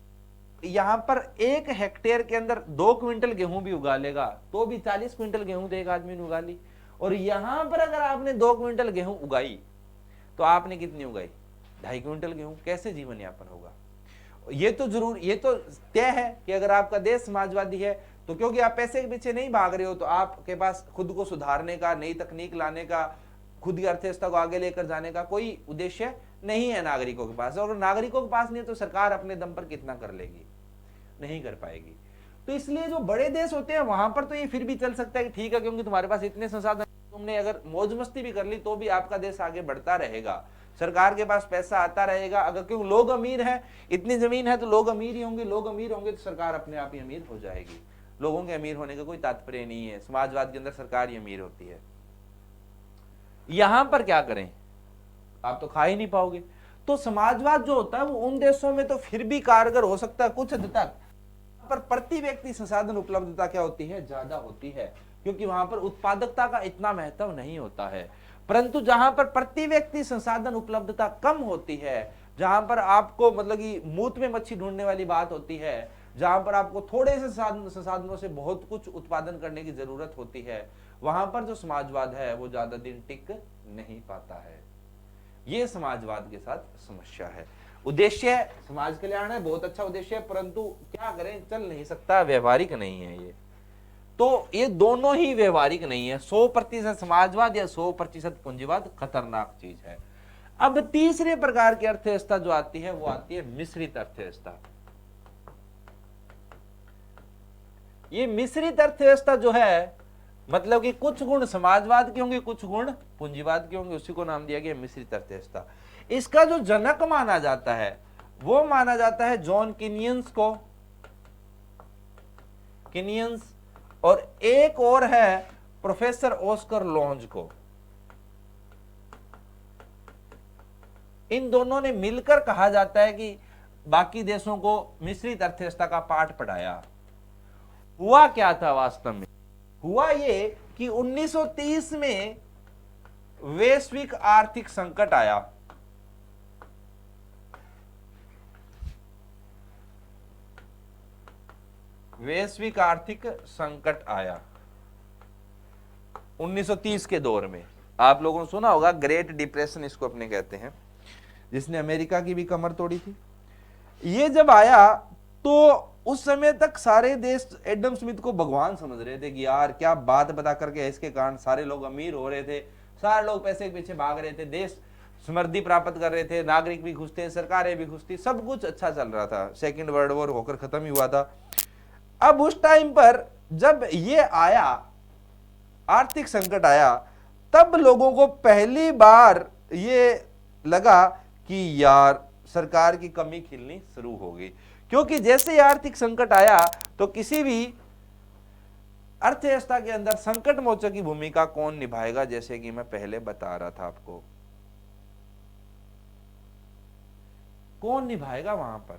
यहां पर 1 हेक्टेयर के अंदर 2 क्विंटल गेहूं भी उगा लेगा तो भी 40 क्विंटल गेहूं तो एक आदमी ने उगा ली। और यहां पर अगर आपने 2 क्विंटल गेहूं उगाई तो आपने कितनी उगाई? 2.5 क्विंटल गेहूं। कैसे जीवन यापन होगा? ये तो जरूर, ये तो तय है कि अगर आपका देश समाजवादी है तो क्योंकि आप पैसे के पीछे नहीं भाग रहे हो, तो आपके पास खुद को सुधारने का, नई तकनीक लाने का, खुद की अर्थव्यवस्था को आगे लेकर जाने का कोई उद्देश्य नहीं है नागरिकों के पास। और नागरिकों के पास नहीं है तो सरकार अपने दम पर कितना कर लेगी? नहीं कर पाएगी। तो इसलिए जो बड़े देश होते हैं वहां पर तो ये फिर भी चल सकता है कि ठीक है, क्योंकि तुम्हारे पास इतने संसाधन, तुमने अगर मौज मस्ती भी कर ली तो भी आपका देश आगे बढ़ता रहेगा, सरकार के पास पैसा आता रहेगा। अगर क्यों लोग अमीर हैं, इतनी जमीन है तो लोग अमीर ही होंगे, लोग अमीर होंगे तो सरकार अपने आप ही अमीर हो जाएगी। लोगों के अमीर होने का कोई तात्पर्य नहीं है, समाजवाद के अंदर सरकार ही अमीर होती है। यहां पर क्या करें, आप तो खा ही नहीं पाओगे। तो समाजवाद जो होता है वो उन देशों में तो फिर भी कारगर हो सकता है कुछ हद तक, पर प्रति व्यक्ति संसाधन उपलब्धता क्या होती है? ज्यादा होती है, क्योंकि वहां पर उत्पादकता का इतना महत्व नहीं होता है। परंतु जहां पर प्रति व्यक्ति संसाधन उपलब्धता कम होती है, जहां पर आपको मतलब कि मूत में मच्छी ढूंढने वाली बात होती है, जहां पर आपको थोड़े से संसाधनों से बहुत कुछ उत्पादन करने की जरूरत होती है, वहां पर जो समाजवाद है वो ज्यादा दिन टिक नहीं पाता है। ये समाजवाद के साथ समस्या है। उद्देश्य समाज कल्याण है, बहुत अच्छा उद्देश्य है, परंतु क्या करें, चल नहीं सकता, व्यवहारिक नहीं है ये। तो ये दोनों ही व्यवहारिक नहीं है। 100% समाजवाद या 100% पूंजीवाद खतरनाक चीज है। अब तीसरे प्रकार की अर्थव्यवस्था जो आती है वो आती है मिश्रित अर्थव्यवस्था। ये मिश्रित अर्थव्यवस्था जो है, मतलब कि कुछ गुण समाजवाद के होंगे, कुछ गुण पूंजीवाद के होंगे, उसी को नाम दिया गया मिश्रित अर्थव्यवस्था। इसका जो जनक माना जाता है वो माना जाता है जॉन कीनियंस को, कीनियंस, और एक और है प्रोफेसर ऑस्कर लोंज को। इन दोनों ने मिलकर कहा जाता है कि बाकी देशों को मिश्रित अर्थव्यवस्था का पाठ पढ़ाया। हुआ क्या था वास्तव में? हुआ ये कि 1930 में वैश्विक आर्थिक संकट आया। वैश्विक आर्थिक संकट आया 1930 के दौर में। आप लोगों ने सुना होगा ग्रेट डिप्रेशन, इसको अपने कहते हैं, जिसने अमेरिका की भी कमर तोड़ी थी। ये जब आया तो उस समय तक सारे देश एडम स्मिथ को भगवान समझ रहे थे कि यार क्या बात बता करके, इसके कारण सारे लोग अमीर हो रहे थे, सारे लोग पैसे के पीछे भाग रहे थे, देश समृद्धि प्राप्त कर रहे थे, नागरिक भी खुश थे, सरकारें भी खुश थी, सब कुछ अच्छा चल रहा था। सेकेंड वर्ल्ड वॉर होकर खत्म ही हुआ था। अब उस टाइम पर जब ये आया, आर्थिक संकट आया, तब लोगों को पहली बार ये लगा कि यार सरकार की कमी खिलनी शुरू हो गई। क्योंकि जैसे ही आर्थिक संकट आया तो किसी भी अर्थव्यवस्था के अंदर संकट मोचक की भूमिका कौन निभाएगा? जैसे कि मैं पहले बता रहा था आपको, कौन निभाएगा? वहां पर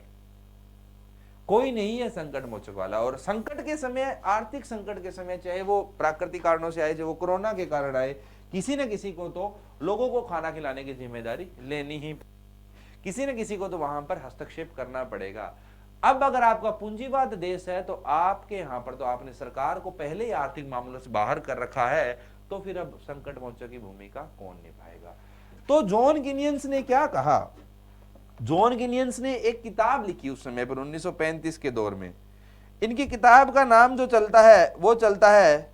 कोई नहीं है संकट मोचक वाला। और संकट के समय, आर्थिक संकट के समय, चाहे वो प्राकृतिक कारणों से आए, चाहे वो कोरोना के कारण आए, किसी न किसी को तो लोगों को खाना खिलाने की जिम्मेदारी लेनी ही, किसी न किसी को तो वहां पर हस्तक्षेप करना पड़ेगा। अब अगर आपका पूंजीवाद देश है तो आपके यहां पर तो आपने सरकार को पहले ही आर्थिक मामलों से बाहर कर रखा है, तो फिर अब संकट मोचक की भूमिका कौन निभाएगा? तो जॉन कीनियंस ने क्या कहा? जॉन कीनियंस ने एक किताब लिखी उस समय पर 1935 के दौर में। इनकी किताब का नाम जो चलता है वो चलता है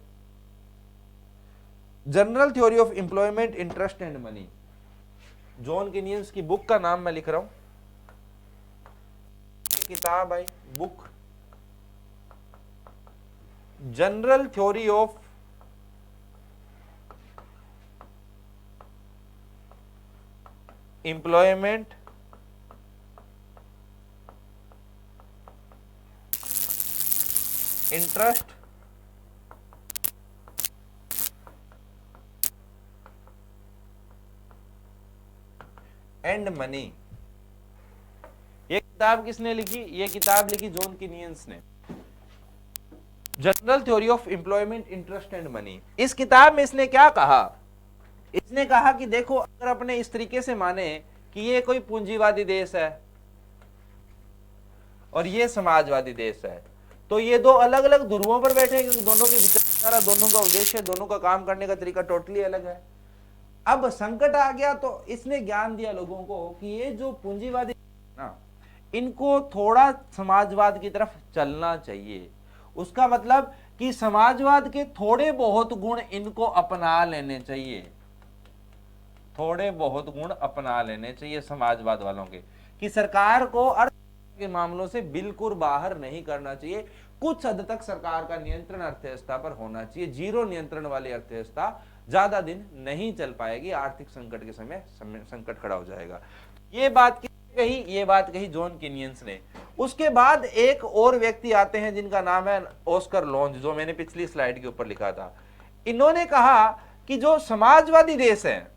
general theory of employment, interest and money. John Keynes की बुक का नाम मैं लिख रहा हूं, किताब आई, book general theory of employment interest and money. ये किताब किसने लिखी? ये किताब लिखी जॉन कीनियंस ने, general theory of employment, interest and money. इस किताब में इसने क्या कहा? इसने कहा कि देखो, अगर अपने इस तरीके से माने कि ये कोई पूंजीवादी देश है और ये समाजवादी देश है, तो ये दो अलग अलग ध्रुवों पर बैठे हैं, क्योंकि दोनों की विचारधारा, दोनों का उद्देश्य, दोनों का काम करने का तरीका टोटली अलग है। अब संकट आ गया तो इसने ज्ञान दिया लोगों को कि ये जो पूंजीवादी ना, इनको थोड़ा समाजवाद की तरफ चलना चाहिए। उसका मतलब कि समाजवाद के थोड़े बहुत गुण इनको अपना लेने चाहिए, थोड़े बहुत गुण अपना लेने चाहिए समाजवाद वालों के, कि सरकार को अर्थ के मामलों से बिल्कुल बाहर नहीं करना चाहिए। कुछ हद तक सरकार का नियंत्रण अर्थव्यवस्था पर होना चाहिए। जीरो नियंत्रण वाली अर्थव्यवस्था ज्यादा दिन नहीं चल पाएगी, आर्थिक संकट के समय संकट खड़ा हो जाएगा। ये बात कही जॉन कीनियंस ने। उसके बाद एक और व्यक्ति आते हैं जिनका नाम है ऑस्कर लोंज, जो मैंने पिछली स्लाइड के ऊपर लिखा था। इन्होंने कहा कि जो समाजवादी देश हैं,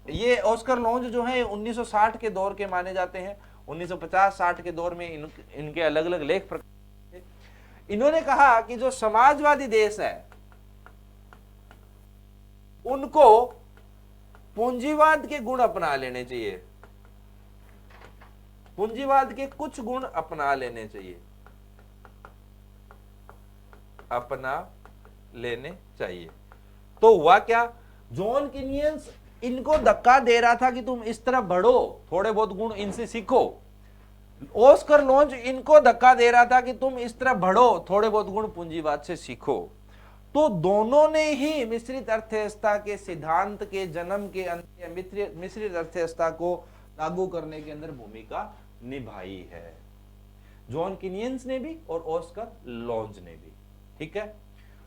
ये ऑस्कर लोंज जो है 1960 के दौर के माने जाते हैं, 1950-60 के दौर में इनके अलग अलग लेख प्रकाशित थे। इन्होंने कहा कि जो समाजवादी देश है उनको पूंजीवाद के गुण अपना लेने चाहिए, पूंजीवाद के कुछ गुण अपना लेने चाहिए, अपना लेने चाहिए। तो हुआ क्या? जॉन कीनियंस इनको धक्का दे रहा था कि तुम इस तरफ बढ़ो, थोड़े बहुत गुण इनसे सीखो। ऑस्कर लोंज इनको धक्का दे रहा था कि तुम इस तरफ बढ़ो, थोड़े बहुत गुण पूंजीवाद से सीखो। तो दोनों ने ही मिश्रित अर्थव्यवस्था के सिद्धांत के जन्म के अंदर मिश्रित अर्थव्यवस्था को लागू करने के अंदर भूमिका निभाई है, जॉन कीनियंस ने भी और ऑस्कर लोंज ने भी। ठीक है।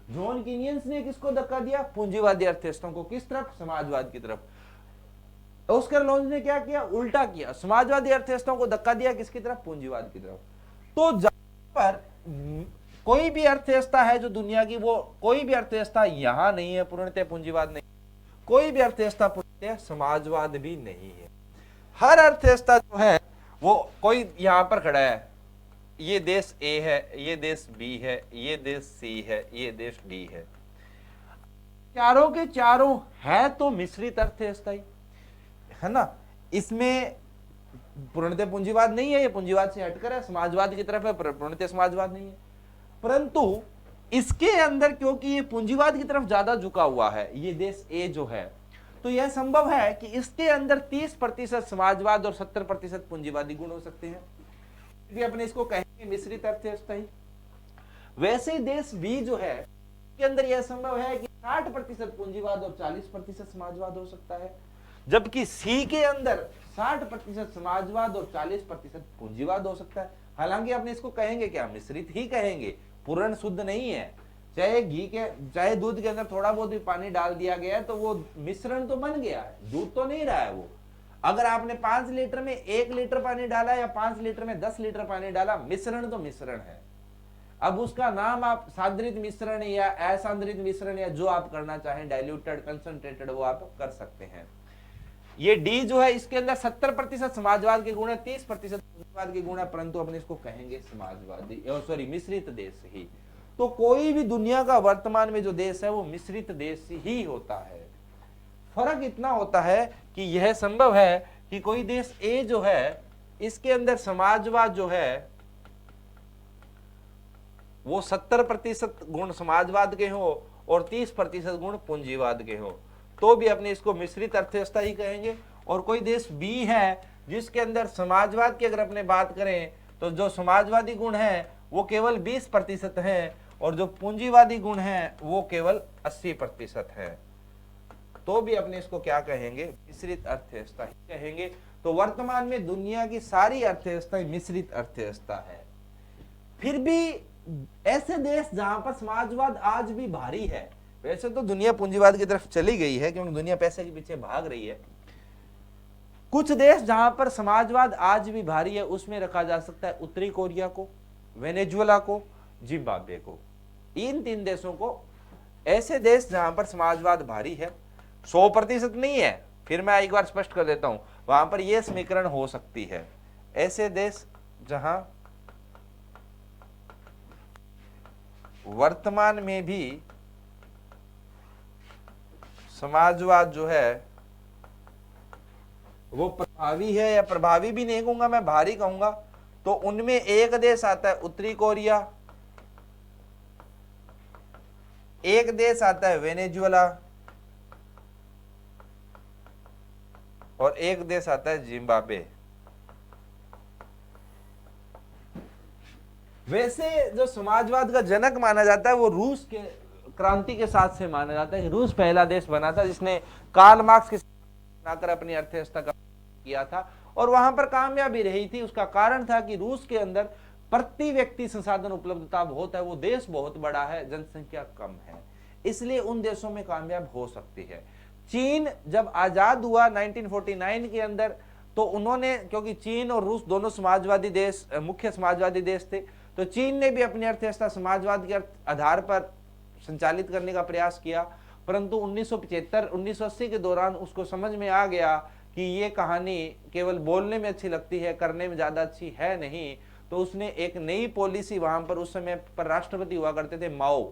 जॉन कीनियंस ने किसको धक्का दिया? पूंजीवादी अर्थव्यवस्था को। किस तरफ? समाजवाद की तरफ। ऑस्कर लॉन्ज ने क्या किया? उल्टा किया, समाजवादी अर्थव्यवस्था को धक्का दिया, किसकी तरफ? पूंजीवाद की तरफ। तो जहां पर कोई भी अर्थव्यवस्था है जो दुनिया की, वो कोई भी अर्थव्यवस्था यहां नहीं है पूर्णतः पूंजीवाद नहीं, कोई भी अर्थव्यवस्था पूर्णतः समाजवाद भी नहीं है। हर अर्थव्यवस्था जो है वो, कोई यहां पर खड़ा है, ये देश ए है, ये देश बी है, ये देश सी है, ये देश डी है, चारों के चारों है तो मिश्रित अर्थव्यवस्था ही है ना। इसमें पूर्णतः पूंजीवाद नहीं है, ये पूंजीवाद से हटकर है, समाजवाद की तरफ है, पूर्णतः समाजवाद नहीं है। परंतु इसके अंदर क्योंकि ये पूंजीवाद की तरफ ज्यादा झुका हुआ है, ये देश ए जो है, तो यह संभव है कि इसके अंदर 30% समाजवाद और 70% पूंजीवादी गुण हो सकते हैं। भी अपने इसको कहेंगे मिश्रित अर्थव्यवस्था ही। वैसे ही देश बी जो है, के अंदर यह संभव है कि 60% पूंजीवाद और 40% समाजवाद हो सकता है, जबकि सी के अंदर 60% समाजवाद और 40% पूंजीवाद हो सकता है। हालांकि अपने इसको कहेंगे क्या? मिश्रित ही कहेंगे, पूर्ण शुद्ध नहीं है। चाहे दूध के अंदर थोड़ा बहुत भी पानी डाल दिया गया है तो वो मिश्रण तो बन गया है, दूध तो नहीं रहा है वो। अगर आपने 5 लीटर में 1 लीटर पानी डाला या 5 लीटर में 10 लीटर पानी डाला, मिश्रण तो मिश्रण है। अब उसका नाम आप साद्रित मिश्रण या असांद्रित मिश्रण या जो आप करना चाहें, डाइल्यूटेड, कंसंट्रेटेड, वो आप कर सकते हैं। ये डी जो है, इसके अंदर 70% समाजवाद के गुण है, 30% पूंजीवाद के गुण है, परंतु अपने इसको कहेंगे समाजवादी, सॉरी मिश्रित देश ही। तो कोई भी दुनिया का वर्तमान में जो देश है वो मिश्रित देश ही होता है। फर्क इतना होता है कि यह संभव है कि कोई देश ए जो है, इसके अंदर समाजवाद जो है वो 70% गुण समाजवाद के हो और 30% गुण पूंजीवाद के हो, तो भी अपने इसको मिश्रित अर्थव्यवस्था ही कहेंगे। और कोई देश बी है जिसके अंदर समाजवाद की अगर अपने बात करें तो जो समाजवादी गुण है वो केवल 20% है और जो पूंजीवादी गुण है वो केवल 80% है, तो भी अपने इसको क्या कहेंगे? मिश्रित अर्थव्यवस्था ही कहेंगे। तो वर्तमान में दुनिया की सारी अर्थव्यवस्था मिश्रित अर्थव्यवस्था है। फिर भी ऐसे देश जहां पर समाजवाद आज भी भारी है, वैसे तो दुनिया पूंजीवाद की तरफ चली गई है क्योंकि दुनिया पैसे के पीछे भाग रही है। कुछ देश जहां पर समाजवाद आज भी भारी है, उसमें रखा जा सकता है उत्तरी कोरिया को, वेनेजुएला को, जिम्बाब्वे को। इन 3 देशों को, ऐसे देश जहां पर समाजवाद भारी है, 100% नहीं है, फिर मैं एक बार स्पष्ट कर देता हूं, वहां पर यह समीकरण हो सकती है। ऐसे देश जहां वर्तमान में भी समाजवाद जो है वो प्रभावी है, या प्रभावी भी नहीं कहूंगा मैं, भारी कहूंगा, तो उनमें एक देश आता है उत्तरी कोरिया, एक देश आता है वेनेजुएला और एक देश आता है जिम्बाब्वे। वैसे जो समाजवाद का जनक माना जाता है वो रूस के क्रांति के साथ से माना जाता है। रूस पहला देश बना था जिसने कार्ल मार्क्स के बनाकर अपनी अर्थव्यवस्था का किया था और वहां पर कामयाबी रही थी। उसका कारण था कि रूस के अंदर प्रति व्यक्ति संसाधन उपलब्धता बहुत है, वो देश बहुत बड़ा है, जनसंख्या कम है, इसलिए उन देशों में कामयाब हो सकती है। चीन जब आजाद हुआ 1949 के अंदर, तो उन्होंने, क्योंकि चीन और रूस दोनों समाजवादी देश, मुख्य समाजवादी देश थे, तो चीन ने भी अपनी अर्थव्यवस्था समाजवाद के आधार पर संचालित करने का प्रयास किया, परंतु 1975-1980 के दौरान उसको समझ में आ गया कि ये कहानी केवल बोलने में अच्छी लगती है, करने में ज्यादा अच्छी है नहीं, तो उसने एक नई पॉलिसी, वहां पर उस समय पर राष्ट्रपति हुआ करते थे माओ,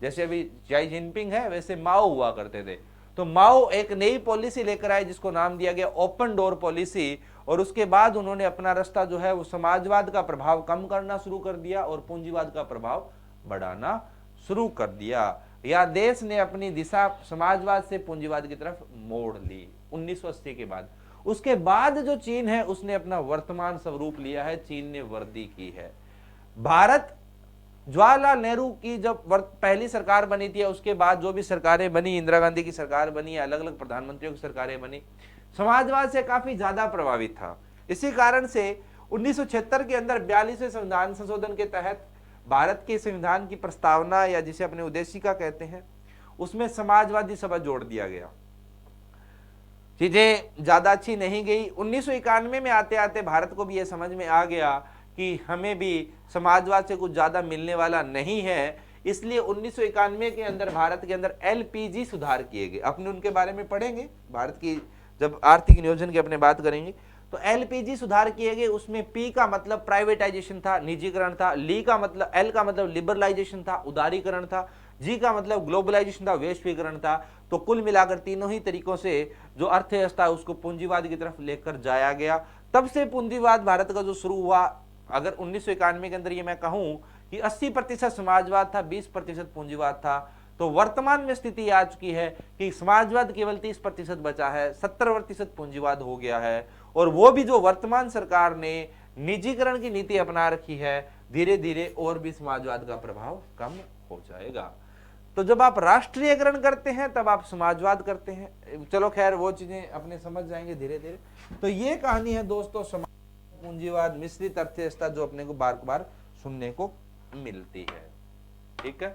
जैसे अभी शी जिनपिंग है वैसे माओ हुआ करते थे। तो माओ एक नई पॉलिसी लेकर आए जिसको नाम दिया गया ओपन डोर पॉलिसी, और उसके बाद उन्होंने अपना रास्ता जो है वो समाजवाद का प्रभाव कम करना शुरू कर दिया और पूंजीवाद का प्रभाव बढ़ाना शुरू कर दिया। या देश ने अपनी दिशा समाजवाद से पूंजीवाद की तरफ मोड़ ली 1980 के बाद। उसके बाद जो चीन है उसने अपना वर्तमान स्वरूप लिया है, चीन ने वर्दी की है। भारत, जवाहरलाल नेहरू की जब पहली सरकार बनी थी, उसके बाद जो भी सरकारें बनी, इंदिरा गांधी की सरकार बनी, अलग अलग प्रधानमंत्रियों की सरकारें बनी, समाजवाद से काफी ज्यादा प्रभावित था। इसी कारण से 1976 के अंदर 42वें संविधान संशोधन के तहत भारत के संविधान की प्रस्तावना या जिसे अपने उद्देशिका कहते हैं, उसमें समाजवादी शब्द जोड़ दिया गया। चीजें ज्यादा अच्छी नहीं गई। 1991 में आते आते भारत को भी यह समझ में आ गया कि हमें भी समाजवाद से कुछ ज्यादा मिलने वाला नहीं है, इसलिए 1991 के अंदर भारत के अंदर एलपीजी सुधार किए गए। अपने उनके बारे में पढ़ेंगे, भारत की जब आर्थिक नियोजन की अपने बात करेंगे तो एलपीजी सुधार किए गए। उसमें पी का मतलब प्राइवेटाइजेशन था, निजीकरण था, एल का मतलब लिबरलाइजेशन था, उदारीकरण था, जी का मतलब ग्लोबलाइजेशन था, वैश्वीकरण था। तो कुल मिलाकर तीनों ही तरीकों से जो अर्थव्यवस्था है उसको पूंजीवाद की तरफ लेकर जाया गया। तब से पूंजीवाद भारत का जो शुरू हुआ, अगर 1991 के अंदर ये मैं कहूं कि 80% समाजवाद था, 20% पूंजीवाद था, तो वर्तमान में स्थिति आ चुकी है कि समाजवाद केवल 30% बचा है, 70% पूंजीवाद हो गया है। और वो भी जो वर्तमान सरकार ने निजीकरण की नीति अपना रखी है, धीरे धीरे और भी समाजवाद का प्रभाव कम हो जाएगा। तो जब आप राष्ट्रीयकरण करते हैं तब आप समाजवाद करते हैं। चलो खैर वो चीजें अपने समझ जाएंगे धीरे धीरे। तो ये कहानी है दोस्तों, समाज पूंजीवाद मिश्रित अर्थव्यवस्था जो अपने को बार बार सुनने को मिलती है। ठीक है,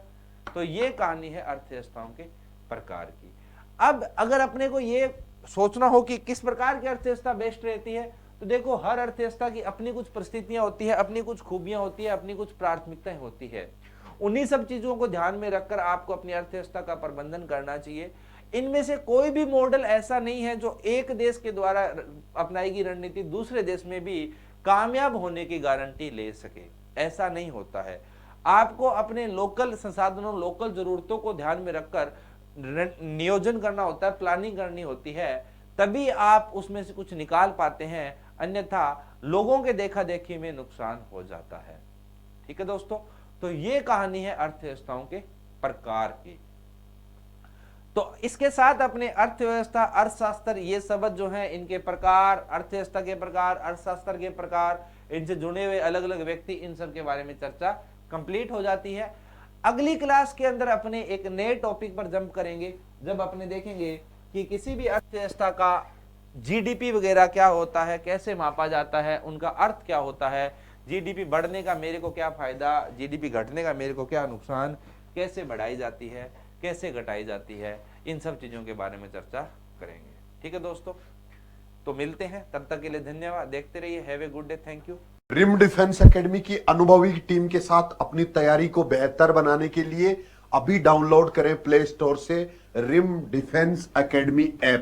तो ये कहानी है अर्थव्यवस्थाओं के प्रकार की। अब अगर अपने को ये सोचना हो कि किस प्रकार की अर्थव्यवस्था बेस्ट रहती है, तो देखो हर अर्थव्यवस्था की अपनी कुछ परिस्थितियां होती है, अपनी कुछ खूबियां होती है, अपनी कुछ प्राथमिकताएं होती है। उन्हीं सब चीजों को ध्यान में रखकर आपको अपनी अर्थव्यवस्था का प्रबंधन करना चाहिए। इनमें से कोई भी मॉडल ऐसा नहीं है जो एक देश के द्वारा अपनाई गई रणनीति दूसरे देश में भी कामयाब होने की गारंटी ले सके, ऐसा नहीं होता है। आपको अपने लोकल संसाधनों, लोकल जरूरतों को ध्यान में रखकर नियोजन करना होता है, प्लानिंग करनी होती है, तभी आप उसमें से कुछ निकाल पाते हैं, अन्यथा लोगों के देखा देखी में नुकसान हो जाता है। ठीक है दोस्तों, तो ये कहानी है अर्थव्यवस्थाओं के प्रकार की। तो इसके साथ अपने अर्थव्यवस्था, अर्थशास्त्र, ये शब्द जो हैं इनके प्रकार, अर्थव्यवस्था के प्रकार, अर्थशास्त्र के प्रकार, इनसे जुड़े हुए अलग अलग व्यक्ति, इन सब के बारे में चर्चा कंप्लीट हो जाती है। अगली क्लास के अंदर अपने एक नए टॉपिक पर जंप करेंगे, जब अपने देखेंगे कि किसी भी अर्थव्यवस्था का जीडीपी वगैरह क्या होता है, कैसे मापा जाता है, उनका अर्थ क्या होता है, जीडीपी बढ़ने का मेरे को क्या फायदा, जीडीपी घटने का मेरे को क्या नुकसान, कैसे बढ़ाई जाती है, कैसे घटाई जाती है, इन सब चीजों के बारे में चर्चा करेंगे। ठीक है दोस्तों, तो मिलते हैं, तब तक के लिए धन्यवाद, देखते रहिए, have a good day, thank you. रिम डिफेंस एकेडमी की अनुभवी टीम के साथ अपनी तैयारी को बेहतर बनाने के लिए अभी डाउनलोड करें प्ले स्टोर से रिम डिफेंस एकेडमी ऐप।